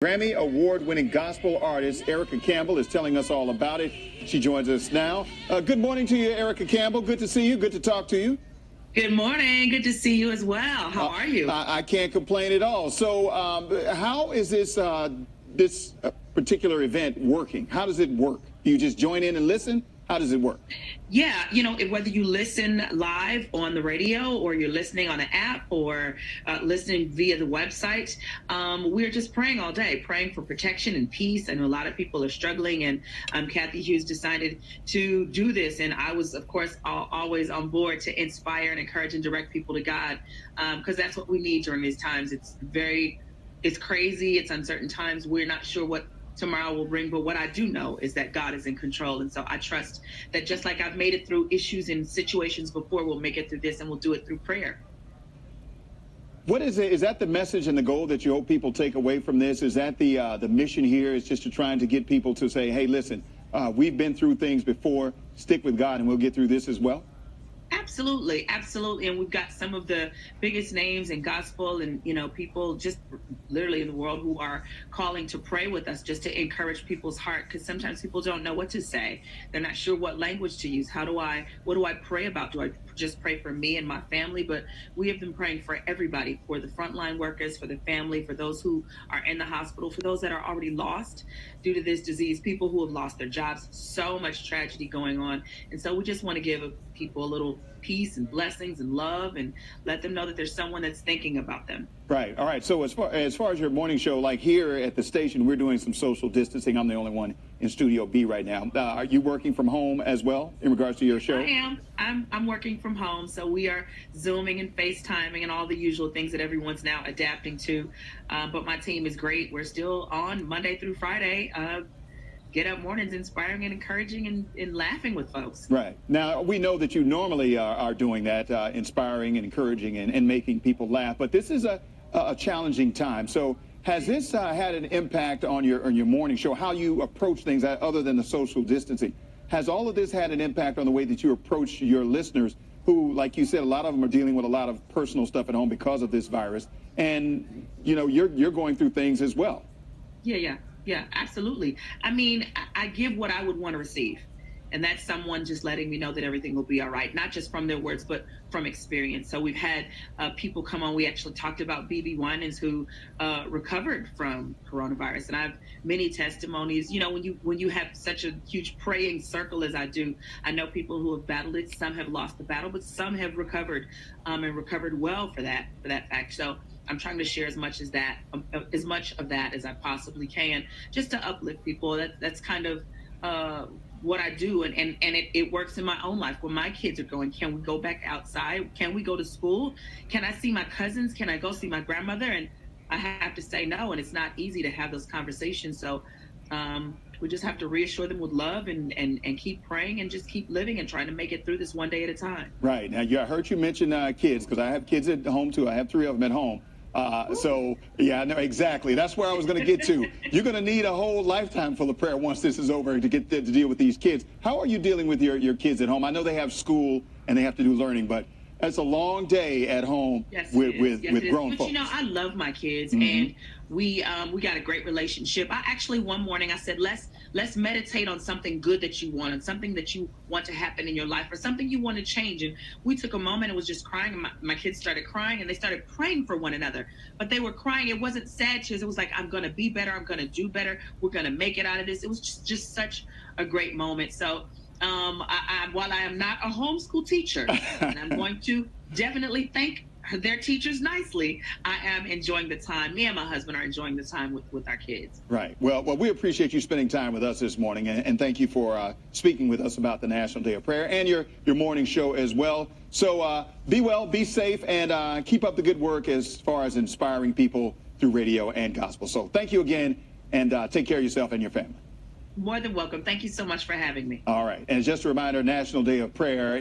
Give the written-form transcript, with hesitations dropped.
Grammy award-winning gospel artist Erica Campbell is telling us all about it. She joins us now. Good morning to you, Erica Campbell. Good to see you. Good to talk to you. Good morning. Good to see you as well. How are you? I can't complain at all. So how is this particular event working? How does it work? Do you just join in and listen? How does it work? Yeah, whether you listen live on the radio or you're listening on an app or listening via the website, we're just praying all day, praying for protection and peace. I know a lot of people are struggling, and Kathy Hughes decided to do this. And I was, of course, always on board to inspire and encourage and direct people to God, because that's what we need during these times. It's crazy. It's uncertain times. We're not sure what tomorrow will bring, but what I do know is that God is in control. And so I trust that just like I've made it through issues and situations before, we'll make it through this, and we'll do it through prayer. What is it? Is that the message and the goal that you hope people take away from this? Is that the mission here is just to trying to get people to say, hey, listen, we've been through things before, stick with God and we'll get through this as well? Absolutely. And we've got some of the biggest names in gospel and, people just literally in the world who are calling to pray with us, just to encourage people's heart. Because sometimes people don't know what to say. They're not sure what language to use. What do I pray about? Do I just pray for me and my family? But we have been praying for everybody, for the frontline workers, for the family, for those who are in the hospital, for those that are already lost due to this disease, people who have lost their jobs, so much tragedy going on. And so we just want to give people a little peace and blessings and love and let them know that there's someone that's thinking about them. Right. All right. So as far as your morning show, like here at the station, we're doing some social distancing. I'm the only one in Studio B right now. Are you working from home as well in regards to your show? I am. I'm working from home. So we are Zooming and FaceTiming and all the usual things that everyone's now adapting to. But my team is great. We're still on Monday through Friday. Get up mornings inspiring and encouraging and laughing with folks. Right. Now, we know that you normally are doing that, inspiring and encouraging and making people laugh. But this is a challenging time. So has this had an impact on your morning show, how you approach things other than the social distancing? Has all of this had an impact on the way that you approach your listeners who, like you said, a lot of them are dealing with a lot of personal stuff at home because of this virus? And, you're going through things as well. Yeah, absolutely. I mean, I give what I would want to receive. And that's someone just letting me know that everything will be all right, not just from their words, but from experience. So we've had people come on. We actually talked about BB Winans who recovered from coronavirus. And I have many testimonies. When you have such a huge praying circle as I do, I know people who have battled it. Some have lost the battle, but some have recovered and recovered well for that fact. So I'm trying to share as much of that as I possibly can, just to uplift people. That's kind of what I do, and it works in my own life. When my kids are going, can we go back outside? Can we go to school? Can I see my cousins? Can I go see my grandmother? And I have to say no, and it's not easy to have those conversations. So we just have to reassure them with love and keep praying and just keep living and trying to make it through this one day at a time. Right. Now, I heard you mention kids, because I have kids at home too. I have 3 of them at home. So, yeah, no, exactly. That's where I was going to get to. You're going to need a whole lifetime full of prayer once this is over to get to deal with these kids. How are you dealing with your kids at home? I know they have school and they have to do learning, but it's a long day at home with grown folks. But, I love my kids, and we got a great relationship. I actually, one morning I said, let's meditate on something good that you want, and something that you want to happen in your life, or something you want to change. And we took a moment and was just crying, and my kids started crying, and they started praying for one another. But they were crying. It wasn't sad tears. It was like, I'm going to be better. I'm going to do better. We're going to make it out of this. It was just such a great moment. So while I am not a homeschool teacher, and I'm going to definitely thank their teachers nicely, I am enjoying the time. Me and my husband are enjoying the time with our kids. Right. Well, we appreciate you spending time with us this morning, and thank you for speaking with us about the National Day of Prayer and your morning show as well. So be well, be safe, and keep up the good work as far as inspiring people through radio and gospel. So thank you again, and take care of yourself and your family. More than welcome. Thank you so much for having me. All right. And just a reminder, National Day of Prayer